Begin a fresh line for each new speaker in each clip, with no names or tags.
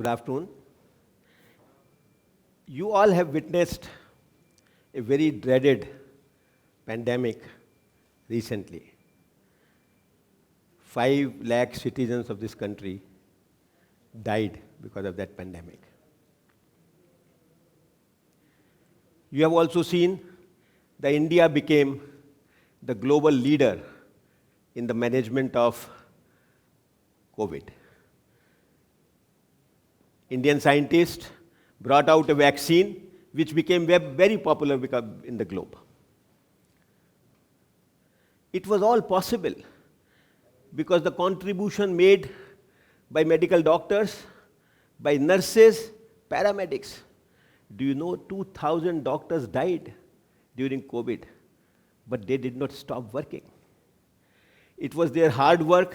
Good afternoon. You all have witnessed a very dreaded pandemic recently. 5 lakh citizens of this country died because of that pandemic. You have also seen that India became the global leader in the management of COVID. Indian scientists brought out a vaccine which became very popular in the globe. It was all possible because the contribution made by medical doctors, by nurses, paramedics. Do you know 2,000 doctors died during COVID, but they did not stop working. It was their hard work,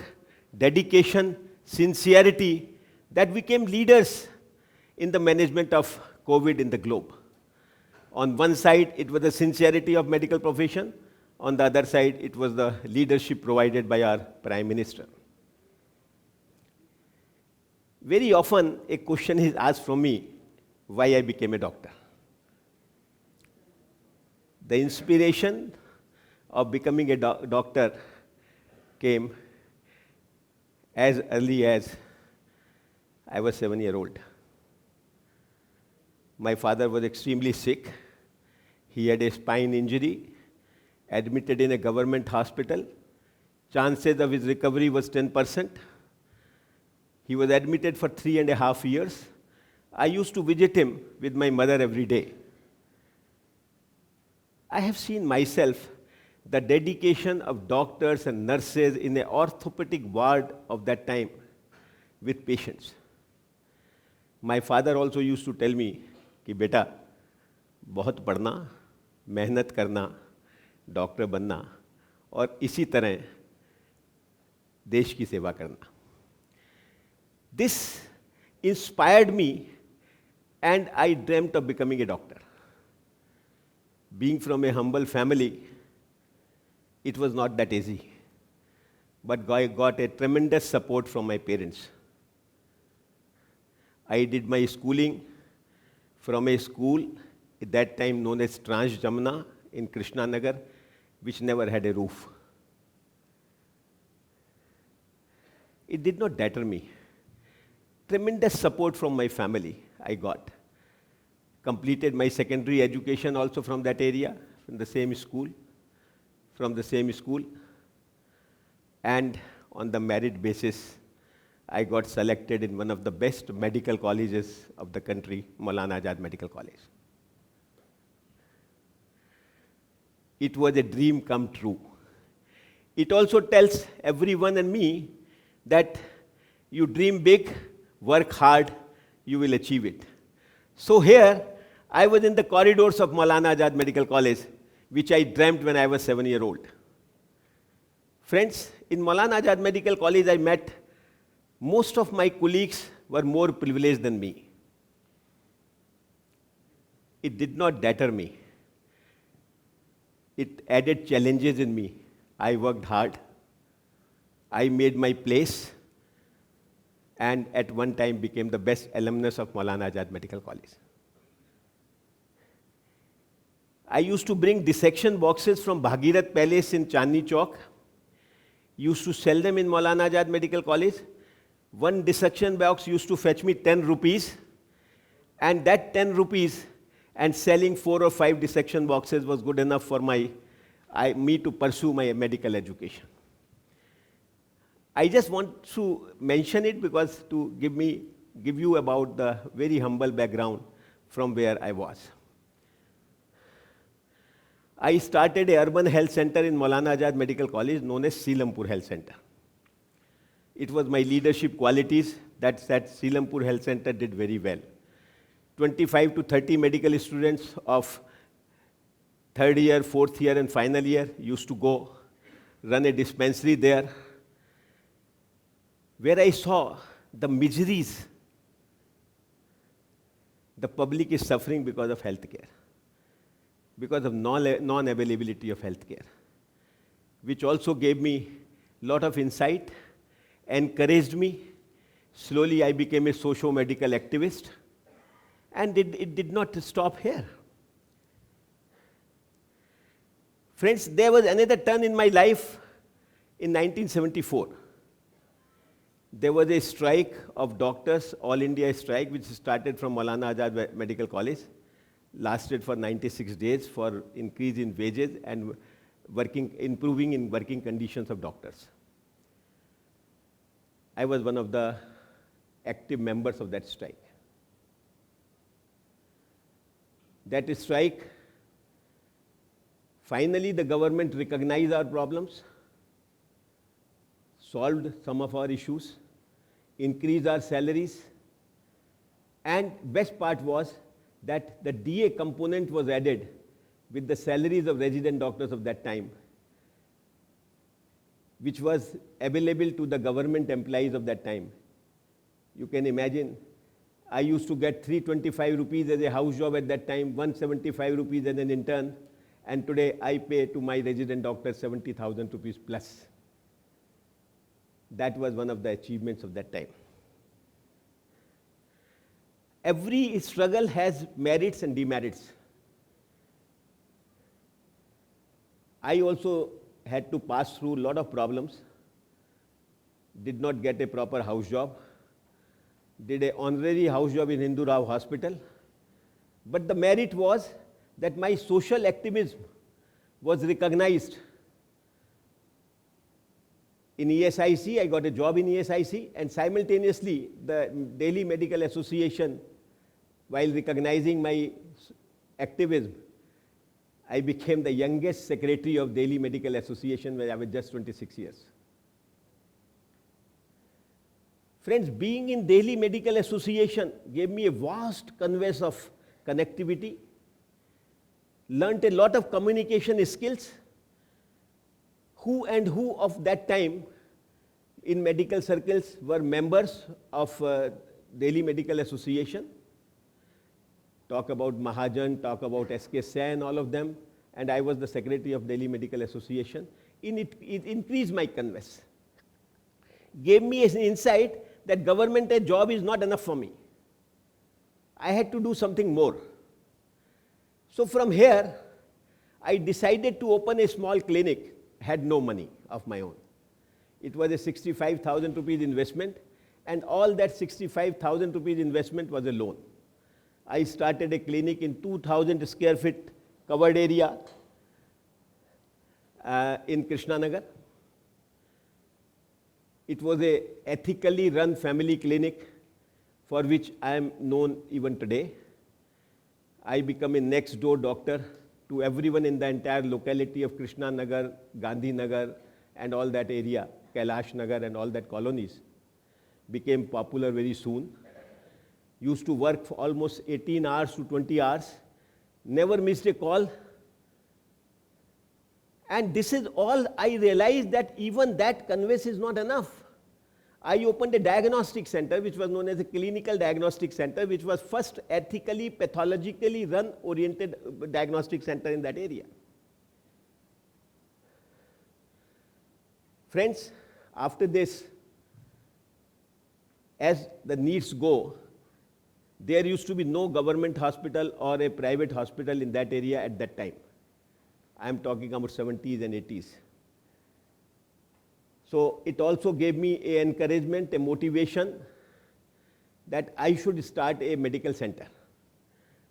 dedication, sincerity that became leaders in the management of COVID in the globe. On one side, it was the sincerity of medical profession. On the other side, it was the leadership provided by our Prime Minister. Very often, a question is asked from me, why I became a doctor. The inspiration of becoming a doctor came as early as I was 7-year-old. My father was extremely sick. He had a spine injury, admitted in a government hospital. Chances of his recovery was 10%. He was admitted for 3.5 years. I used to visit him with my mother every day. I have seen myself the dedication of doctors and nurses in an orthopedic ward of that time with patients. My father also used to tell me कि बेटा बहुत पढ़ना, मेहनत करना, doctor बनना और इसी तरह देश की सेवा करना. This inspired me and I dreamt of becoming a doctor. Being from a humble family, it was not that easy. But I got a tremendous support from my parents. I did my schooling from a school at that time known as Trans Jamna in Krishna Nagar, which never had a roof. It did not deter me. Tremendous support from my family I got. Completed my secondary education also from that area, from the same school. And on the merit basis, I got selected in one of the best medical colleges of the country, Maulana Azad Medical College. It was a dream come true. It also tells everyone and me that you dream big, work hard, you will achieve it. So here, I was in the corridors of Maulana Azad Medical College, which I dreamt when I was 7-year-old. Friends, in Maulana Azad Medical College, I met most of my colleagues were more privileged than me. It did not deter me. It added challenges in me. I worked hard. I made my place. And at one time became the best alumnus of Maulana Azad Medical College. I used to bring dissection boxes from Bhagirath Palace in Chandni Chowk. Used to sell them in Maulana Azad Medical College. One dissection box used to fetch me 10 rupees. And that 10 rupees and selling 4 or 5 dissection boxes was good enough for me to pursue my medical education. I just want to mention it because to give you about the very humble background from where I was. I started a urban health center in Maulana Azad Medical College known as Seelampur Health Center. It was my leadership qualities that Seelampur Health Center did very well. 25 to 30 medical students of 3rd year, 4th year and final year used to go run a dispensary there, where I saw the miseries the public is suffering because of healthcare, because of non-availability of healthcare, which also gave me a lot of insight, encouraged me, Slowly, I became a socio-medical activist, and it did not stop here. Friends, there was another turn in my life in 1974. There was a strike of doctors, All India strike, which started from Maulana Azad Medical College, lasted for 96 days for increase in wages and improving in working conditions of doctors. I was one of the active members of that strike. That strike, finally the government recognized our problems, solved some of our issues, increased our salaries, and best part was that the DA component was added with the salaries of resident doctors of that time, which was available to the government employees of that time. You can imagine, I used to get 325 rupees as a house job at that time, 175 rupees as an intern, and today I pay to my resident doctors 70,000 rupees plus. That was one of the achievements of that time. Every struggle has merits and demerits. I also had to pass through a lot of problems, did not get a proper house job, did an honorary house job in Hindu Rao Hospital, but the merit was that my social activism was recognized. In ESIC, I got a job in ESIC, and simultaneously the Delhi Medical Association, while recognizing my activism, I became the youngest secretary of Delhi Medical Association when I was just 26 years. Friends, being in Delhi Medical Association gave me a vast canvas of connectivity, learnt a lot of communication skills. Who of that time in medical circles were members of Delhi Medical Association. Talk about Mahajan, talk about S.K. Sen, all of them, and I was the secretary of Delhi Medical Association. It increased my canvas, gave me an insight that government job is not enough for me. I had to do something more. So from here, I decided to open a small clinic, had no money of my own. It was a 65,000 rupees investment, and all that 65,000 rupees investment was a loan. I started a clinic in 2,000 square feet covered area in Krishnanagar. It was a ethically run family clinic for which I am known even today. I become a next door doctor to everyone in the entire locality of Krishnanagar, Gandhinagar, and all that area, Kailash Nagar and all that colonies. Became popular very soon. Used to work for almost 18 hours to 20 hours, never missed a call. And this is all I realized, that even that canvas is not enough. I opened a diagnostic center, which was known as a clinical diagnostic center, which was first ethically, pathologically run oriented diagnostic center in that area. Friends, after this, as the needs go, there used to be no government hospital or a private hospital in that area at that time. I am talking about 70s and 80s. So it also gave me an encouragement, a motivation that I should start a medical center.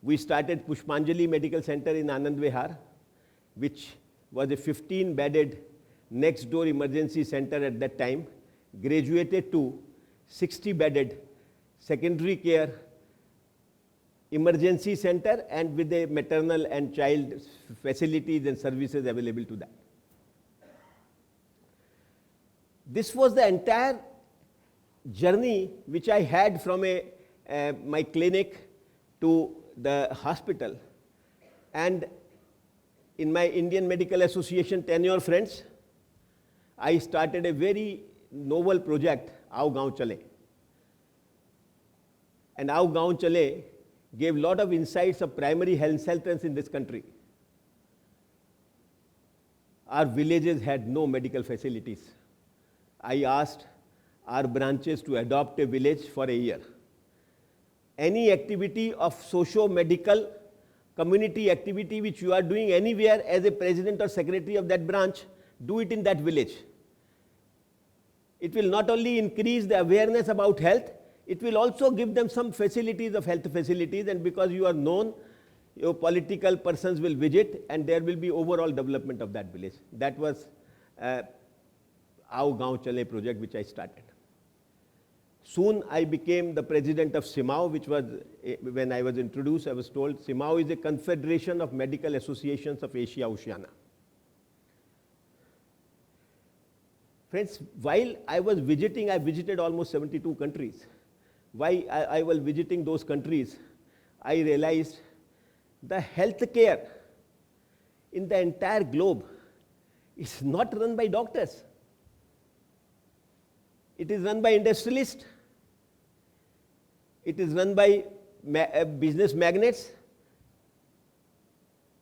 We started Pushpanjali Medical Center in Anand Vihar, which was a 15-bedded next door emergency center at that time, graduated to 60-bedded secondary care emergency center, and with a maternal and child facilities and services available to that. This was the entire journey which I had from my clinic to the hospital. And in my Indian Medical Association tenure, friends, I started a very novel project, Aao Gaon Chale. And Aao Gaon Chale gave a lot of insights of primary health centers in this country. Our villages had no medical facilities. I asked our branches to adopt a village for a year. Any activity of socio-medical community activity which you are doing anywhere as a president or secretary of that branch, do it in that village. It will not only increase the awareness about health, it will also give them some facilities of health facilities, and because you are known, your political persons will visit and there will be overall development of that village. That was Aao Gaon Chale project which I started. Soon I became the president of CIMAO, which was, when I was introduced, I was told CIMAO is a confederation of medical associations of Asia Oceania. Friends, while I was visiting, I visited almost 72 countries. While I was visiting those countries, I realized the healthcare in the entire globe is not run by doctors. It is run by industrialists. It is run by business magnates,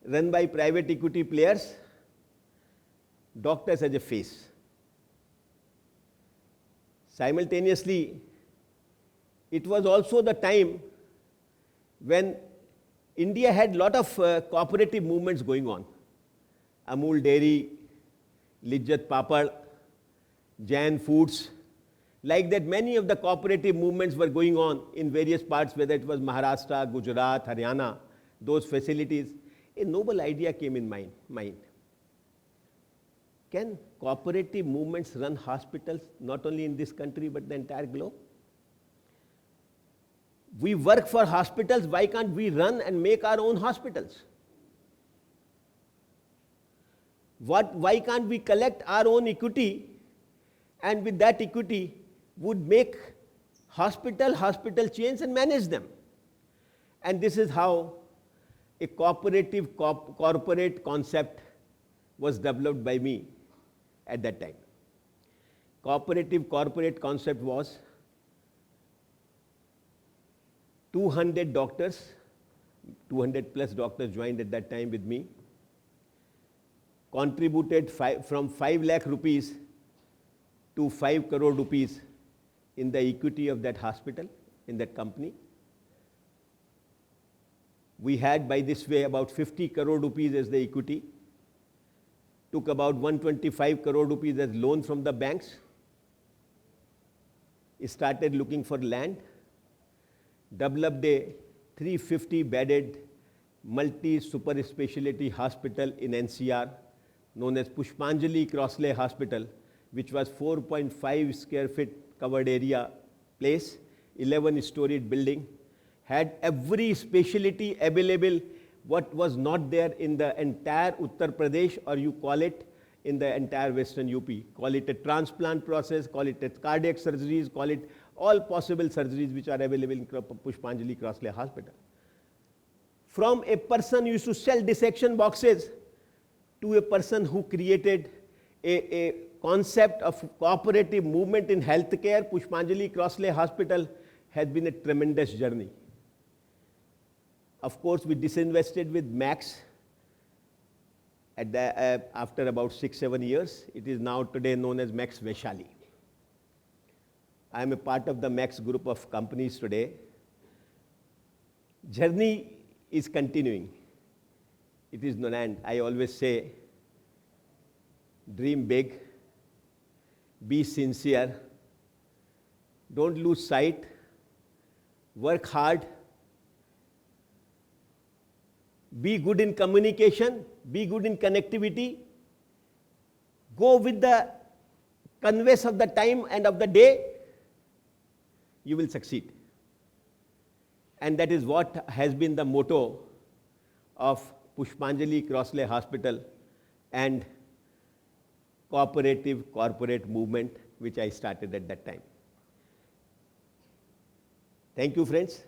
run by private equity players, doctors as a face. Simultaneously, it was also the time when India had a lot of cooperative movements going on. Amul Dairy, Lijjat Papad, Jain Foods. Like that, many of the cooperative movements were going on in various parts, whether it was Maharashtra, Gujarat, Haryana, those facilities. A noble idea came in mind. Can cooperative movements run hospitals, not only in this country, but the entire globe? We work for hospitals, why can't we run and make our own hospitals? Why can't we collect our own equity, and with that equity would make hospital chains and manage them? And this is how a cooperative corporate concept was developed by me at that time. Cooperative corporate concept was 200 doctors, 200 plus doctors joined at that time with me, contributed from 5 lakh rupees to 5 crore rupees in the equity of that hospital, in that company. We had by this way about 50 crore rupees as the equity, took about 125 crore rupees as loan from the banks, started looking for land, developed a 350 bedded multi-super specialty hospital in NCR known as Pushpanjali Crossley Hospital, which was 4.5 square feet covered area place, 11-storied building, had every specialty available what was not there in the entire Uttar Pradesh, or you call it in the entire Western UP. Call it a transplant process, call it a cardiac surgeries, call it all possible surgeries which are available in Pushpanjali Crossley Hospital. From a person who used to sell dissection boxes to a person who created a concept of cooperative movement in healthcare, Pushpanjali Crossley Hospital has been a tremendous journey. Of course, we disinvested with Max after about 6-7 years. It is now today known as Max Vaishali. I am a part of the Max group of companies today. Journey is continuing. It is no end. I always say, dream big, be sincere, don't lose sight, work hard, be good in communication, be good in connectivity, go with the conveys of the time and of the day, you will succeed. And that is what has been the motto of Pushpanjali Crossley Hospital and cooperative corporate movement which I started at that time. Thank you, friends.